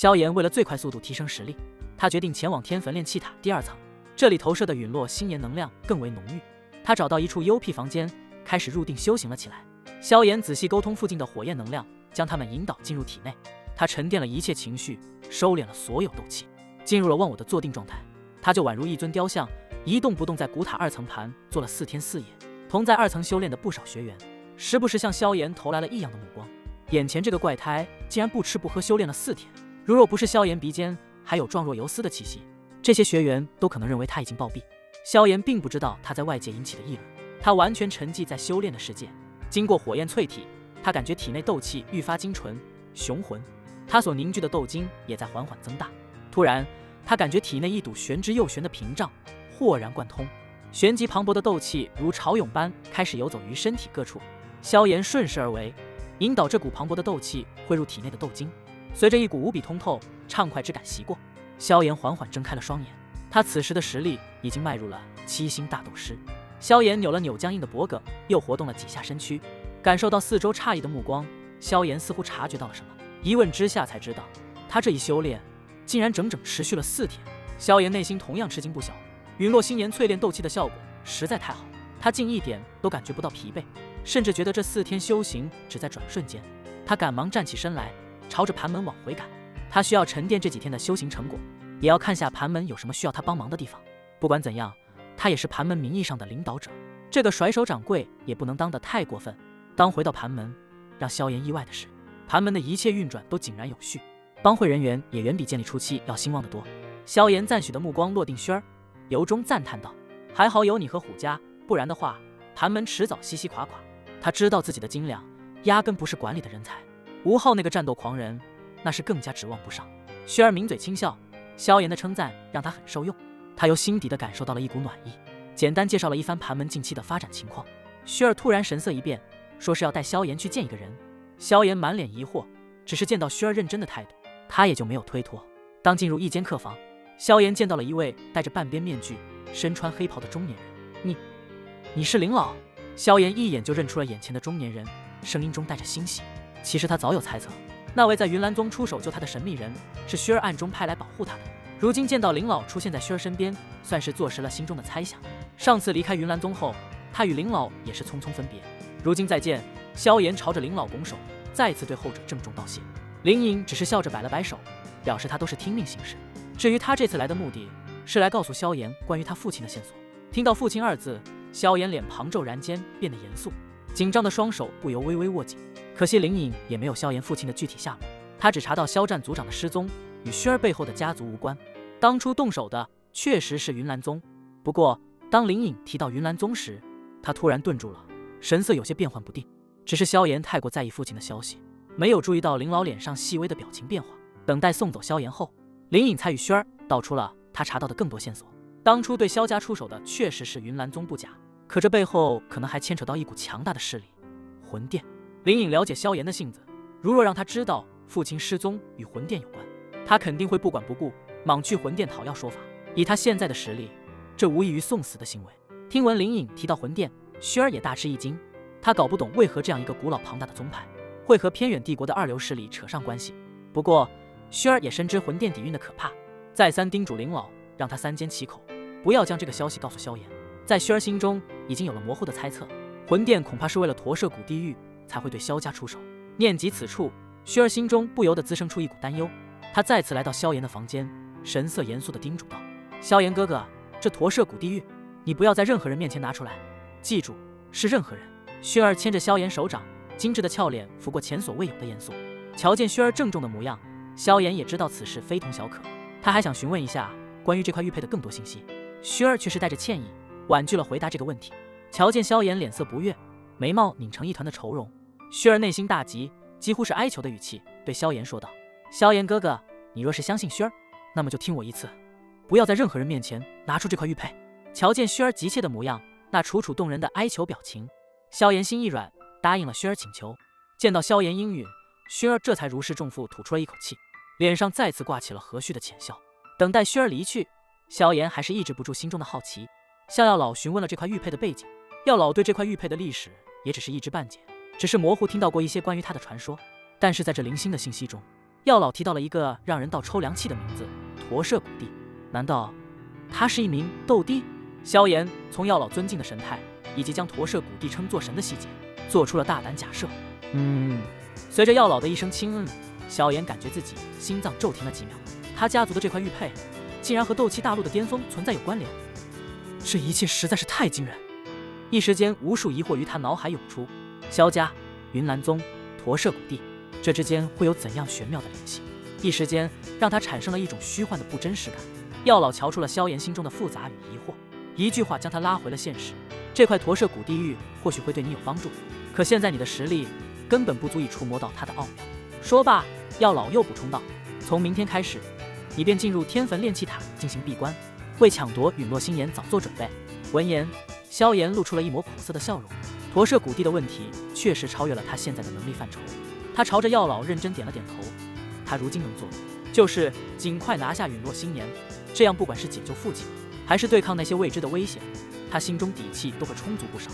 萧炎为了最快速度提升实力，他决定前往天坟炼气塔第2层，这里投射的陨落星岩能量更为浓郁。他找到一处幽僻房间，开始入定修行了起来。萧炎仔细沟通附近的火焰能量，将他们引导进入体内。他沉淀了一切情绪，收敛了所有斗气，进入了忘我的坐定状态。他就宛如一尊雕像，一动不动在古塔2层盘坐了4天4夜。同在2层修炼的不少学员，时不时向萧炎投来了异样的目光。眼前这个怪胎竟然不吃不喝修炼了4天，如若不是萧炎鼻尖还有状若游丝的气息，这些学员都可能认为他已经暴毙。萧炎并不知道他在外界引起的议论，他完全沉寂在修炼的世界。经过火焰淬体，他感觉体内斗气愈发精纯雄浑，他所凝聚的斗精也在缓缓增大。突然，他感觉体内一堵玄之又玄的屏障豁然贯通，旋即磅礴的斗气如潮涌般开始游走于身体各处。萧炎顺势而为，引导这股磅礴的斗气汇入体内的斗精，随着一股无比通透畅快之感袭过，萧炎缓缓睁开了双眼。他此时的实力已经迈入了7星大斗师。萧炎扭了扭僵硬的脖颈，又活动了几下身躯，感受到四周诧异的目光，萧炎似乎察觉到了什么，一问之下才知道，他这一修炼竟然整整持续了4天。萧炎内心同样吃惊不小，陨落星岩淬炼斗气的效果实在太好，他竟一点都感觉不到疲惫，甚至觉得这4天修行只在转瞬间。他赶忙站起身来，朝着盘门往回赶。他需要沉淀这几天的修行成果，也要看下盘门有什么需要他帮忙的地方。不管怎样，他也是盘门名义上的领导者，这个甩手掌柜也不能当得太过分。当回到盘门，让萧炎意外的是，盘门的一切运转都井然有序，帮会人员也远比建立初期要兴旺得多。萧炎赞许的目光落定轩儿，由衷赞叹道：“还好有你和虎家，不然的话，盘门迟早稀稀垮垮。”他知道自己的斤两压根不是管理的人才，吴昊那个战斗狂人，那是更加指望不上。轩儿抿嘴轻笑，萧炎的称赞让他很受用，他由心底的感受到了一股暖意，简单介绍了一番盘门近期的发展情况。薛儿突然神色一变，说是要带萧炎去见一个人。萧炎满脸疑惑，只是见到薛儿认真的态度，他也就没有推脱。当进入一间客房，萧炎见到了一位戴着半边面具、身穿黑袍的中年人。你是林老？萧炎一眼就认出了眼前的中年人，声音中带着欣喜。其实他早有猜测，那位在云岚宗出手救他的神秘人是薛儿暗中派来保护他的。如今见到林老出现在薛儿身边，算是坐实了心中的猜想。上次离开云岚宗后，他与林老也是匆匆分别，如今再见，萧炎朝着林老拱手，再次对后者郑重道谢。林颖只是笑着摆了摆手，表示他都是听命行事。至于他这次来的目的，是来告诉萧炎关于他父亲的线索。听到父亲2字，萧炎脸庞骤然间变得严肃，紧张的双手不由微微握紧。可惜林颖也没有萧炎父亲的具体下落，他只查到萧战族长的失踪与薛儿背后的家族无关，当初动手的确实是云岚宗。不过当林颖提到云岚宗时，他突然顿住了，神色有些变幻不定。只是萧炎太过在意父亲的消息，没有注意到林老脸上细微的表情变化。等待送走萧炎后，林颖才与薛儿道出了他查到的更多线索。当初对萧家出手的确实是云岚宗不假，可这背后可能还牵扯到一股强大的势力——魂殿。林颖了解萧炎的性子，如若让他知道父亲失踪与魂殿有关，他肯定会不管不顾，莽去魂殿讨要说法。以他现在的实力，这无异于送死的行为。听闻林颖提到魂殿，薛儿也大吃一惊。他搞不懂为何这样一个古老庞大的宗派会和偏远帝国的2流势力扯上关系。不过薛儿也深知魂殿底蕴的可怕，再三叮嘱林老，让他3缄其口，不要将这个消息告诉萧炎。在薛儿心中已经有了模糊的猜测，魂殿恐怕是为了驼舍古地狱才会对萧家出手。念及此处，薛儿心中不由得滋生出一股担忧。他再次来到萧炎的房间，神色严肃地叮嘱道：“萧炎哥哥，这驼舍古地狱，你不要在任何人面前拿出来，记住，是任何人。”薛儿牵着萧炎手掌，精致的俏脸拂过前所未有的严肃。瞧见薛儿郑重的模样，萧炎也知道此事非同小可，他还想询问一下关于这块玉佩的更多信息。薛儿却是带着歉意婉拒了回答这个问题。瞧见萧炎脸色不悦，眉毛拧成一团的愁容，薛儿内心大急，几乎是哀求的语气对萧炎说道：“萧炎哥哥，你若是相信薛儿，那么就听我一次，不要在任何人面前拿出这块玉佩。”瞧见薛儿急切的模样，那楚楚动人的哀求表情，萧炎心一软，答应了薛儿请求。见到萧炎应允，薛儿这才如释重负吐出了一口气，脸上再次挂起了和煦的浅笑。等待薛儿离去，萧炎还是抑制不住心中的好奇，向药老询问了这块玉佩的背景。药老对这块玉佩的历史也只是一知半解，只是模糊听到过一些关于它的传说。但是在这零星的信息中，药老提到了一个让人倒抽凉气的名字——驼舍古帝。难道他是一名斗帝？萧炎从药老尊敬的神态以及将驼舍古帝称作神的细节，做出了大胆假设。随着药老的一声轻萧炎感觉自己心脏骤停了几秒。他家族的这块玉佩，竟然和斗气大陆的巅峰存在有关联，这一切实在是太惊人。一时间，无数疑惑于他脑海涌出：萧家、云岚宗、驼舍古帝，这之间会有怎样玄妙的联系？一时间，让他产生了一种虚幻的不真实感。药老瞧出了萧炎心中的复杂与疑惑，一句话将他拉回了现实：这块驼舍古地狱或许会对你有帮助，可现在你的实力根本不足以触摸到它的奥妙。说罢，药老又补充道：从明天开始，你便进入天坟炼气塔进行闭关，为抢夺陨落星岩早做准备。闻言，萧炎露出了一抹苦涩的笑容。驼舍古帝的问题确实超越了他现在的能力范畴。他朝着药老认真点了点头。他如今能做的，就是尽快拿下陨落星岩，这样不管是解救父亲，还是对抗那些未知的危险，他心中底气都会充足不少。